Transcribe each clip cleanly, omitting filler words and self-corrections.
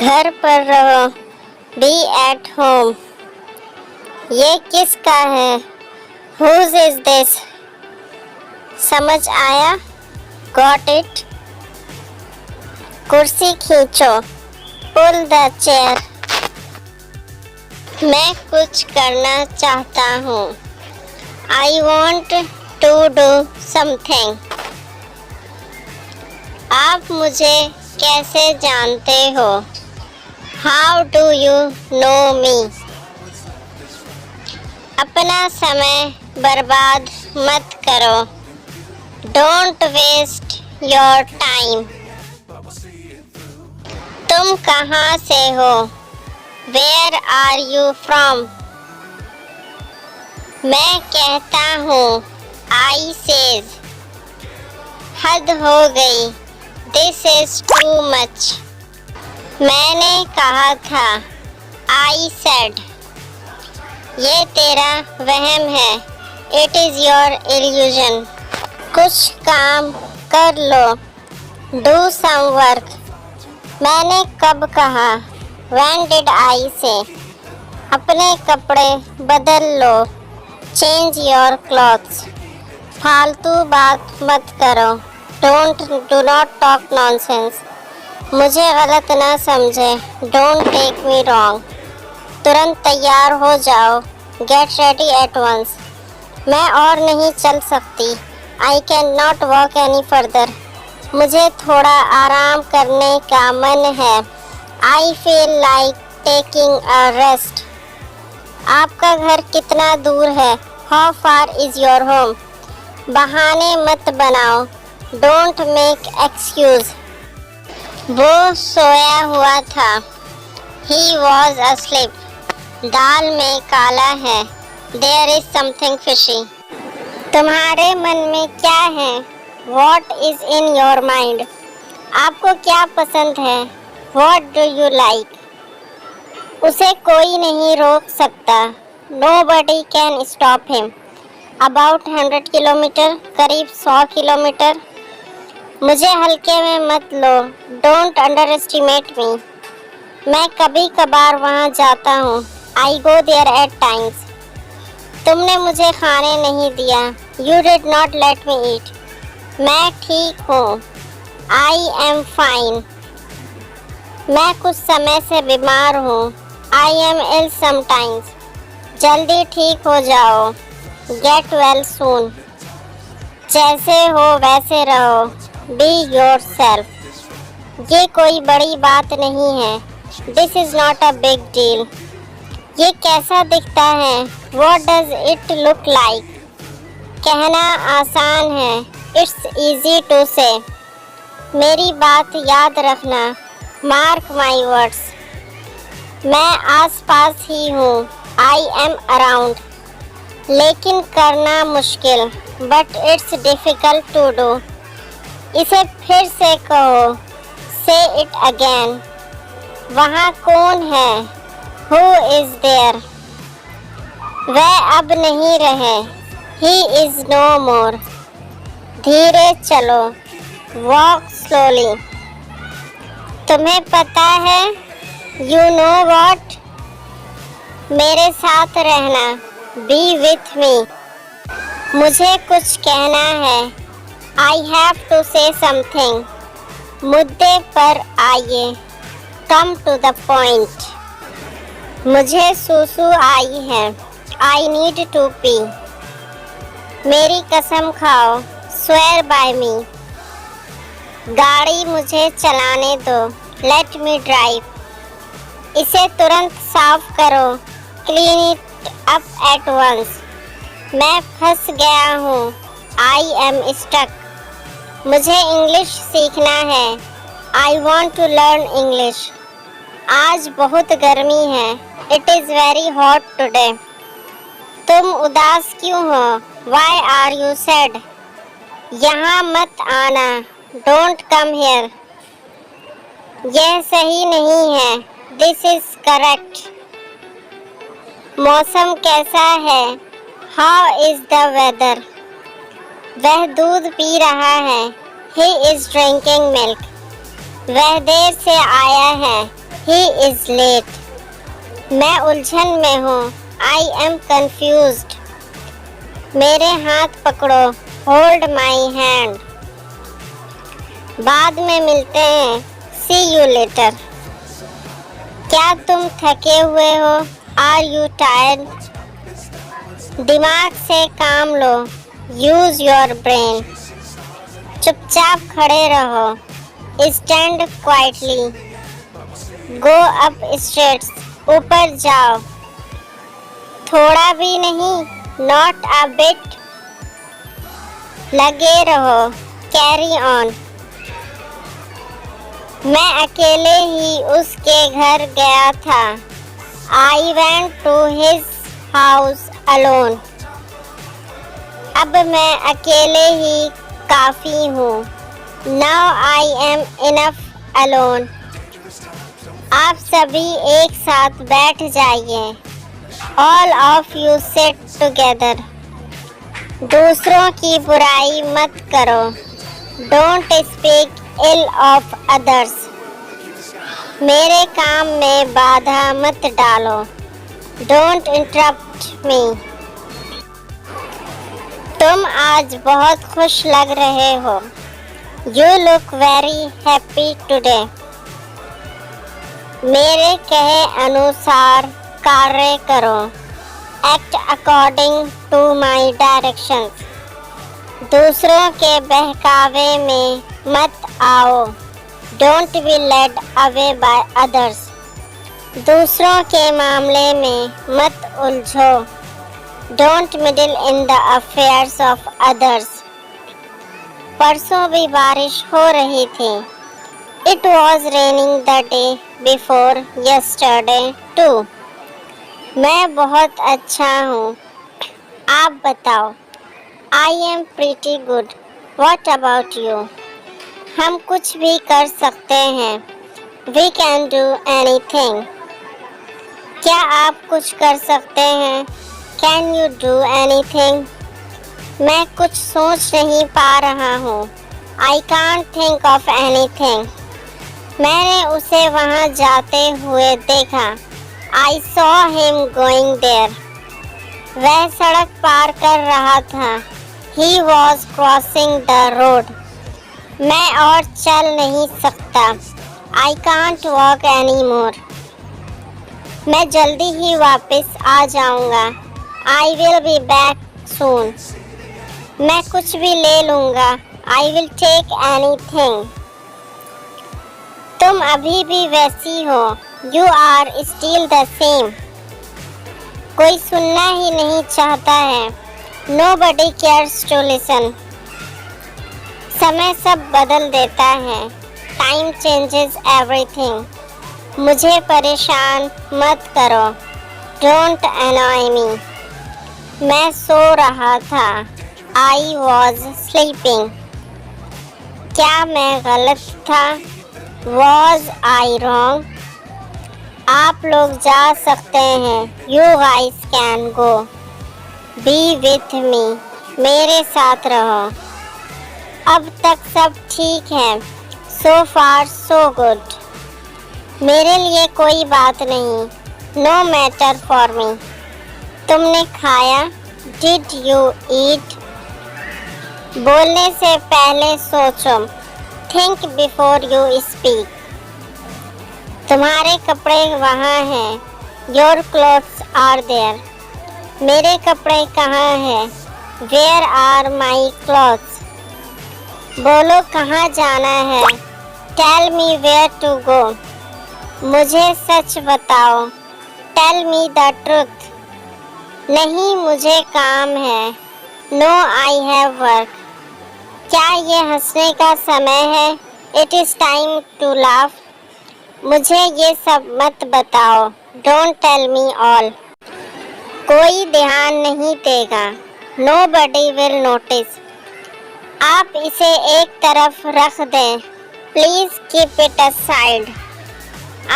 घर पर रहो, बी एट होम। ये किसका है? Whose is this? समझ आया? Got it? कुर्सी खींचो, पुल द चेयर। मैं कुछ करना चाहता हूँ, I want to do something. आप मुझे कैसे जानते हो? How do you know me? अपना समय बर्बाद मत करो, डोंट वेस्ट योर टाइम। तुम कहाँ से हो? Where are you from? मैं कहता हूँ, आई सेज। हद हो गई, दिस इज टू मच। मैंने कहा था, आई सेड। ये तेरा वहम है, इट इज़ योर इल्यूजन। कुछ काम कर लो, डू सम वर्क। मैंने कब कहा? व्हेन डिड आई से? अपने कपड़े बदल लो, चेंज योर क्लॉथ्स। फालतू बात मत करो, डू नॉट टॉक नॉनसेंस। मुझे गलत ना समझे, डोंट टेक मी रॉन्ग। तुरंत तैयार हो जाओ, गेट रेडी एट वंस। मैं और नहीं चल सकती, I can not walk any further. मुझे थोड़ा आराम करने का मन है, I feel like taking a rest. आपका घर कितना दूर है? How far is your home? बहाने मत बनाओ, डोंट मेक एक्सक्यूज़। वो सोया हुआ था, ही वॉज asleep। दाल में काला है, देयर इज समथिंग फिशी। तुम्हारे मन में क्या है? What is in your mind? आपको क्या पसंद है? What do you like? उसे कोई नहीं रोक सकता, nobody can stop him. About 100 kilometre, करीब 100 किलोमीटर। मुझे हल्के में मत लो, डोंट अंडर एस्टिमेट मी। मैं कभी कभार वहाँ जाता हूँ, I go there at times. तुमने मुझे खाने नहीं दिया, you did not let me eat. मैं ठीक हूँ, आई एम फाइन। मैं कुछ समय से बीमार हूँ, आई एम इल समटाइम्स। जल्दी ठीक हो जाओ, गेट वेल सून। जैसे हो वैसे रहो, बी योर सेल्फ। ये कोई बड़ी बात नहीं है, this is not a big deal. ये कैसा दिखता है? What does it look like? कहना आसान है, इट्स ईजी टू से। मेरी बात याद रखना, मार्क माई वर्ड्स। मैं आसपास ही हूँ, आई एम अराउंड। लेकिन करना मुश्किल, but it's difficult to do. इसे फिर से कहो, से इट अगेन। वहाँ कौन है? Who is there? वह अब नहीं रहे, ही इज़ नो मोर। धीरे चलो, वॉक स्लोली। तुम्हें पता है, यू नो वॉट? मेरे साथ रहना, बी विथ मी। मुझे कुछ कहना है, I have to say something. मुद्दे पर आइए, कम टू द पॉइंट। मुझे सूसू आई है, आई नीड टू पी। मेरी कसम खाओ, स्वेयर बाय मी। गाड़ी मुझे चलाने दो, लेट मी ड्राइव। इसे तुरंत साफ करो, clean it up at once. मैं फंस गया हूँ, आई एम स्टक। मुझे इंग्लिश सीखना है, I want to learn English. आज बहुत गर्मी है, it is very hot today. तुम उदास क्यों हो? Why are you sad? यहाँ मत आना, डोंट कम हियर। यह सही नहीं है, दिस इज़ करेक्ट। मौसम कैसा है? How is the weather? वह दूध पी रहा है, ही इज़ ड्रिंकिंग मिल्क। वह देर से आया है, He is late. मैं उलझन में हूँ. I am confused. मेरे हाथ पकड़ो. Hold my hand. बाद में मिलते हैं. See you later. क्या तुम थके हुए हो? Are you tired? दिमाग से काम लो. Use your brain. चुपचाप खड़े रहो. Stand quietly. Go up stairs. ऊपर जाओ. थोड़ा भी नहीं. Not a bit. लगे रहो. Carry on. मैं अकेले ही उसके घर गया था. I went to his house alone. अब मैं अकेले ही काफ़ी हूँ. Now I am enough alone. आप सभी एक साथ बैठ जाइए. All of you sit together. दूसरों की बुराई मत करो. Don't speak ill of others. मेरे काम में बाधा मत डालो. Don't interrupt me. तुम आज बहुत खुश लग रहे हो. You look very happy today. मेरे कहे अनुसार कार्य करो. Act according to my directions. दूसरों के बहकावे में मत आओ. Don't be led away by others. दूसरों के मामले में मत उलझो. Don't meddle in the affairs of others. परसों भी बारिश हो रही थी. It was raining the day before yesterday too. मैं बहुत अच्छा हूँ. आप बताओ. I am pretty good. What about you? हम कुछ भी कर सकते हैं. We can do anything. क्या आप कुछ कर सकते हैं? Can you do anything? मैं कुछ सोच नहीं पा रहा हूँ. I can't think of anything. मैंने उसे वहाँ जाते हुए देखा. I saw him going there. वह सड़क पार कर रहा था. He was crossing the road. मैं और चल नहीं सकता. I can't walk anymore. मैं जल्दी ही वापस आ जाऊंगा. I will be back soon. मैं कुछ भी ले लूंगा. I will take anything. तुम अभी भी वैसी हो. You are still the same. कोई सुनना ही नहीं चाहता है. Nobody cares to listen. समय सब बदल देता है. Time changes everything. मुझे परेशान मत करो. Don't annoy me. मैं सो रहा था. I was sleeping. क्या मैं गलत था? Was I wrong? आप लोग जा सकते हैं. You guys can go. Be with me. मेरे साथ रहो. अब तक सब ठीक है. So far so good. मेरे लिए कोई बात नहीं. No matter for me. तुमने खाया? Did you eat? बोलने से पहले सोचो. Think before you speak. तुम्हारे कपड़े वहाँ हैं. Your clothes are there. मेरे कपड़े कहाँ हैं? Where are my clothes? बोलो कहाँ जाना है. Tell me where to go. मुझे सच बताओ. Tell me the truth. नहीं मुझे काम है. No I have work. क्या ये हंसने का समय है? It is time to laugh. मुझे ये सब मत बताओ. Don't tell me all. कोई ध्यान नहीं देगा. Nobody will notice. आप इसे एक तरफ रख दें. Please keep it aside.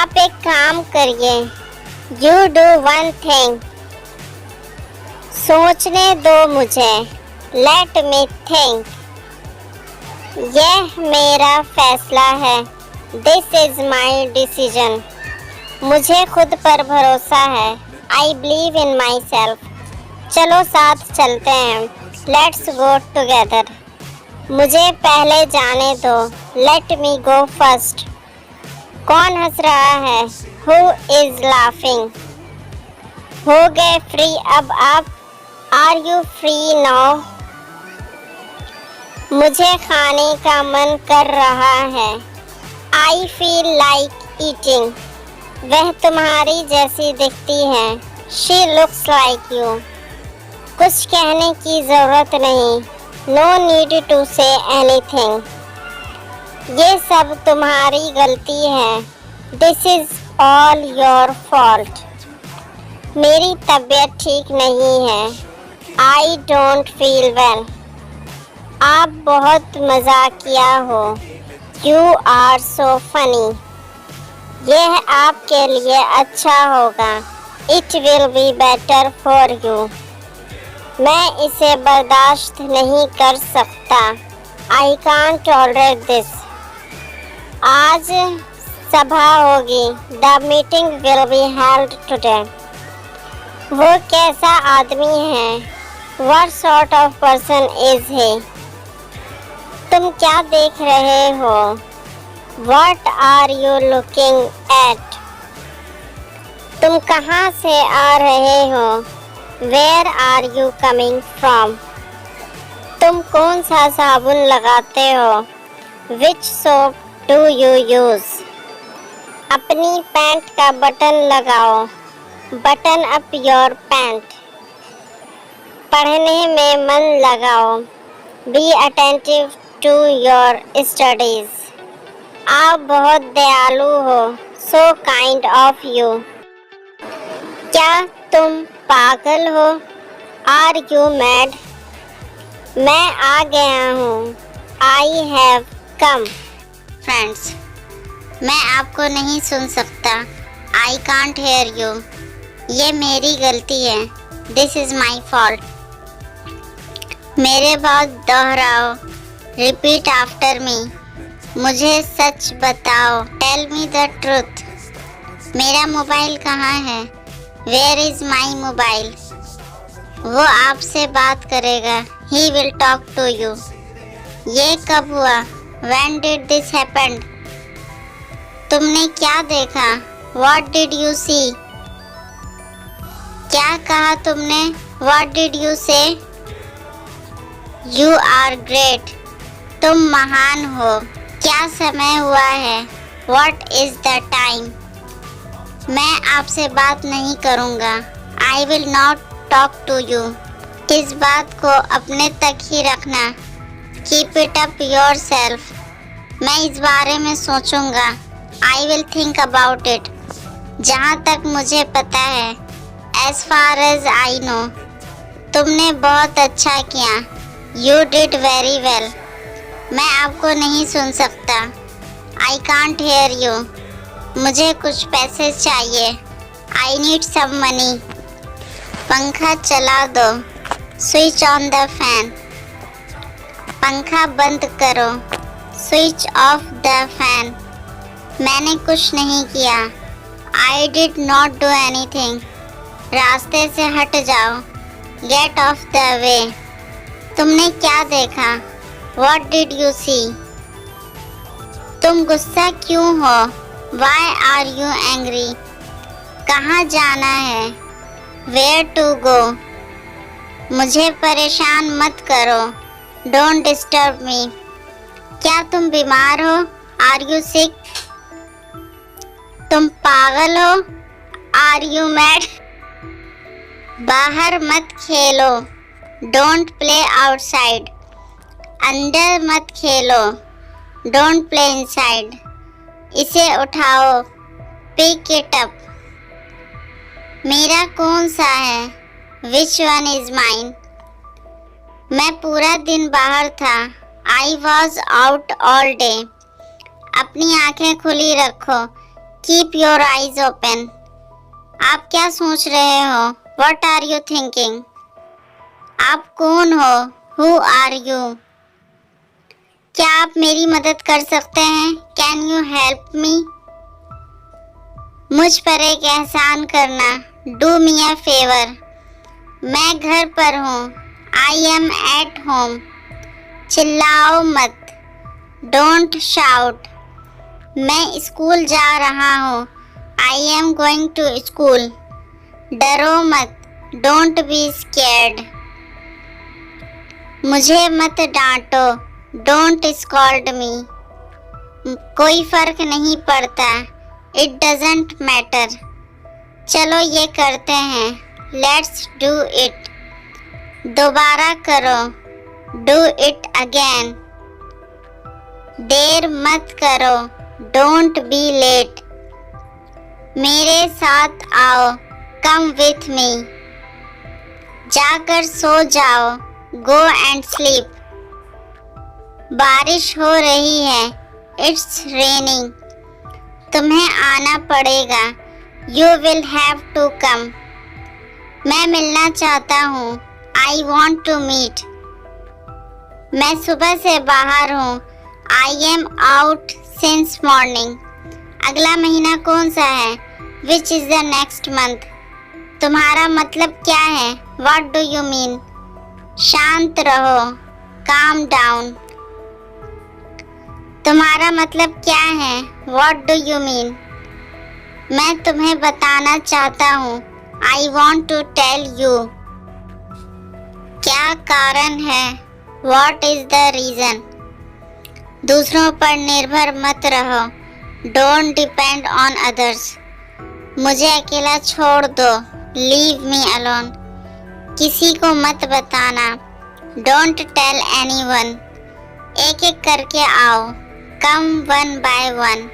आप एक काम करिए. You do one thing. सोचने दो मुझे. Let me think. यह मेरा फैसला है. This is my decision. मुझे खुद पर भरोसा है। I believe in myself. चलो साथ चलते हैं। Let's go together. मुझे पहले जाने दो। Let me go first. कौन हंस रहा है? Who is laughing? हो गए फ्री अब आप? Are you free now? मुझे खाने का मन कर रहा है। I feel like eating. वह तुम्हारी जैसी दिखती है। She looks like you. कुछ कहने की जरूरत नहीं। No need to say anything. ये सब तुम्हारी गलती है। This is all your fault. मेरी तबीयत ठीक नहीं है। I don't feel well. आप बहुत मजाकिया हो। You are so funny. यह आपके लिए अच्छा होगा। It will be better for you. मैं इसे बर्दाश्त नहीं कर सकता। I can't tolerate this. आज सभा होगी। The meeting will be held today. वो कैसा आदमी है? What sort of person is he? तुम क्या देख रहे हो? What are you looking at? तुम कहाँ से आ रहे हो? Where are you coming from? तुम कौन सा साबुन लगाते हो? Which soap do you use? अपनी पैंट का बटन लगाओ। Button up your pant. पढ़ने में मन लगाओ। Be attentive to your studies. आप बहुत दयालु हो। So kind of you. क्या तुम पागल हो? Are you mad? मैं आ गया हूँ। I have come. Friends, मैं आपको नहीं सुन सकता। I can't hear you. ये मेरी गलती है। This is my fault. मेरे बाद दोहराओ। Repeat after me. मुझे सच बताओ। Tell me the truth. मेरा मोबाइल कहाँ है? Where is my mobile? वो आपसे बात करेगा। He will talk to you. ये कब हुआ? When did this happen? तुमने क्या देखा? What did you see? क्या कहा तुमने? What did you say? You are great. तुम महान हो। क्या समय हुआ है? What is the time? मैं आपसे बात नहीं करूँगा। I will not talk to you. इस बात को अपने तक ही रखना। Keep it up yourself. मैं इस बारे में सोचूंगा। I will think about it. जहाँ तक मुझे पता है। As far as I know. तुमने बहुत अच्छा किया। You did very well. मैं आपको नहीं सुन सकता। I can't hear you. मुझे कुछ पैसे चाहिए। I need some money. पंखा चला दो। Switch on the fan. पंखा बंद करो। Switch off the fan. मैंने कुछ नहीं किया। I did not do anything. रास्ते से हट जाओ। Get off the way. तुमने क्या देखा? What did you see? तुम गुस्सा क्यों हो? Why are you angry? कहाँ जाना है? Where to go? मुझे परेशान मत करो। Don't disturb me. क्या तुम बीमार हो? Are you sick? तुम पागल हो? Are you mad? बाहर मत खेलो। Don't play outside. अंदर मत खेलो। Don't play inside. इसे उठाओ। Pick it up. मेरा कौन सा है? Which one is mine? मैं पूरा दिन बाहर था। I was out all day. अपनी आंखें खुली रखो। Keep your eyes open. आप क्या सोच रहे हो? What are you thinking? आप कौन हो? Who are you? क्या आप मेरी मदद कर सकते हैं? Can you help me? मुझ पर एक एहसान करना, डू मी अ फेवर। मैं घर पर हूँ, आई एम एट होम। चिल्लाओ मत, डोंट शाउट। मैं स्कूल जा रहा हूँ, I am going to school. डरो मत, डोंट बी स्कैर्ड। मुझे मत डांटो, डोंट स्कॉल्ड मी। कोई फर्क नहीं पड़ता, इट डजंट मैटर। चलो ये करते हैं, लेट्स डू इट। दोबारा करो, डू इट अगेन। देर मत करो, डोंट बी लेट। मेरे साथ आओ, कम विथ मी। जाकर सो जाओ, गो एंड स्लीप। बारिश हो रही है, इट्स रेनिंग। तुम्हें आना पड़ेगा, you will have to come. मैं मिलना चाहता हूँ, आई वॉन्ट टू मीट। मैं सुबह से बाहर हूँ, I am out since morning. अगला महीना कौन सा है, which is the next month. तुम्हारा मतलब क्या है, व्हाट डू यू मीन। शांत रहो, काम डाउन। तुम्हारा मतलब क्या है, व्हाट डू यू मीन। मैं तुम्हें बताना चाहता हूँ, I want to tell you. क्या कारण है, व्हाट इज द रीज़न। दूसरों पर निर्भर मत रहो, डोंट डिपेंड ऑन अदर्स। मुझे अकेला छोड़ दो, लीव मी अलोन। किसी को मत बताना, डोंट टेल एनीवन। एक एक करके आओ, कम वन बाय वन।